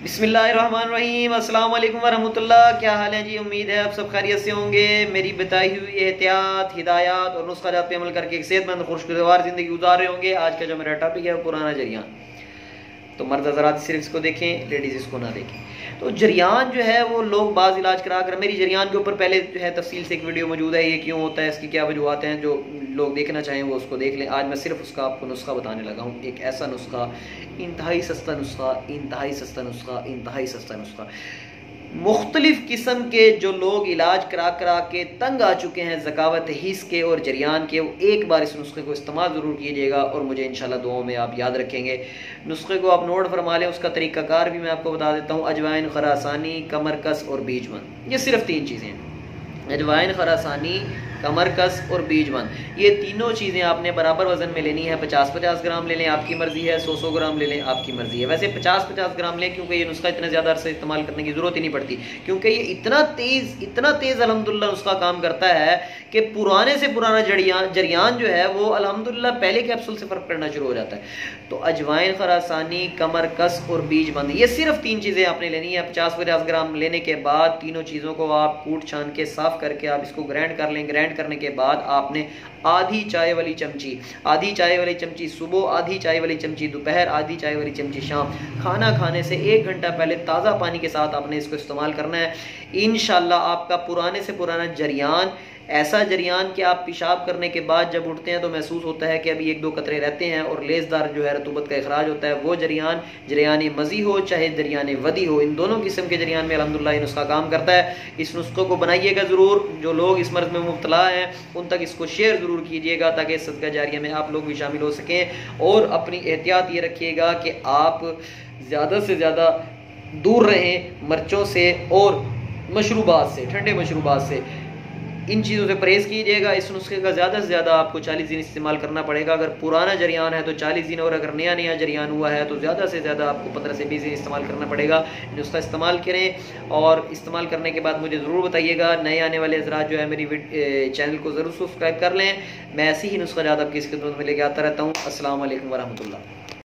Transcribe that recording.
बिस्मिल्लाहिर्रहमानिर्रहीम, अस्सलाम वालेकुम वरहमतुल्लाह। क्या हाल है जी? उम्मीद है आप सब खैरियत से होंगे। मेरी बताई हुई एहतियात, हिदायत और नुस्खा जात पे अमल करके एक सेहतमंद खुशगवार ज़िंदगी गुजार रहे होंगे। आज का जो मेरा टॉपिक है वो पुराना जरियान। तो मर्द हज़रात सिर्फ इसको देखें, लेडीज़ इसको ना देखें। तो जरियान जो है वो लोग बाज़ इलाज करा कर, मेरी जरियान के ऊपर पहले जो है तफसील से एक वीडियो मौजूद है, ये क्यों होता है, इसकी क्या वजूहत हैं, जो लोग देखना चाहें वो उसको देख लें। आज मैं सिर्फ उसका आपको नुस्खा बताने लगा हूँ। एक ऐसा नुस्खा, इंतहाई सस्ता नुस्खा, इंतहाई सस्ता नुस्खा, इंतहाई सस्ता नुस्खा। मुख्तलिफ किस्म के जो लोग इलाज करा करा के तंग आ चुके हैं ज़कावत हिस्स के और जरियान के, वो एक बार इस नुस्खे को इस्तेमाल ज़रूर कीजिएगा और मुझे इंशाल्लाह दुआओं में आप याद रखेंगे। नुस्खे को आप नोट फरमा लें, उसका तरीक़ाकार भी मैं आपको बता देता हूँ। अजवाइन, खरासानी, कमरकस और बीजबंद, ये सिर्फ 3 चीज़ें हैं। अजवाइन, खरासानी, कमरकस और बीजबंद, ये तीनों चीज़ें आपने बराबर वज़न में लेनी है। 50-50 ग्राम ले लें, आपकी मर्ज़ी है। 100-100 ग्राम ले लें, आपकी मर्ज़ी है। वैसे 50-50 ग्राम लें, क्योंकि ये नुस्खा इतना ज़्यादा अरसे इस्तेमाल करने की ज़रूरत ही नहीं पड़ती, क्योंकि ये इतना तेज़ अल्हम्दुलिल्लाह नुस्खा काम करता है कि पुराने से पुराना जरियान जो है वो अल्हम्दुलिल्लाह पहले कैप्सूल से फ़र्क करना शुरू हो जाता है। तो अजवाइन, खरासानी, कमरकस और बीजबंद, ये सिर्फ 3 चीज़ें आपने लेनी है। 50-50 ग्राम लेने के बाद तीनों चीज़ों को आप कूट छान के साफ़ करके आप इसको ग्राइंड कर लें। ग्राइंड करने के बाद आपने आधी चाय वाली चमची सुबह, आधी चाय वाली चमची दोपहर, आधी चाय वाली चमची शाम, खाना खाने से 1 घंटा पहले ताज़ा पानी के साथ आपने इसको इस्तेमाल करना है। इंशाल्लाह आपका पुराने से पुराना जरियान, ऐसा जरियान कि आप पेशाब करने के बाद जब उठते हैं तो महसूस होता है कि अभी 1-2 कतरे रहते हैं और लेज़दार जो है रतूबत का इखराज होता है, वो जरियान मज़ी हो चाहे जरियान वदी हो, इन दोनों किस्म के जरियान में अल्हम्दुलिल्लाह ये नुस्खा काम करता है। इस नुस्खे को बनाइएगा ज़रूर। जो लोग इस मर्ज़ में मुब्तला हैं उन तक इसको शेयर ज़रूर कीजिएगा, ताकि इस सदका जारिया में आप लोग भी शामिल हो सकें। और अपनी एहतियात ये रखिएगा कि आप ज़्यादा से ज़्यादा दूर रहें मिर्चों से और मशरूबात से, ठंडे मशरूबात से। इन चीज़ों से परहेज़ कीजिएगा। इस नुस्खे का ज़्यादा से ज़्यादा आपको 40 दिन इस्तेमाल करना पड़ेगा। अगर पुराना जरियान है तो 40 दिन, और अगर नया जरियान हुआ है तो ज़्यादा से ज़्यादा आपको 15 से 20 दिन इस्तेमाल करना पड़ेगा। नुस्खा इस्तेमाल करें और इस्तेमाल करने के बाद मुझे ज़रूर बताइएगा। नए आने वाले हज़रात जो है मेरी चैनल को ज़रूर सब्सक्राइब कर लें। मैं ऐसी ही नुस्खा ज़्यादा आपकी खिदमत में लेके आता रहता हूँ। अस्सलाम वालेकुम वरहमतुल्लाह।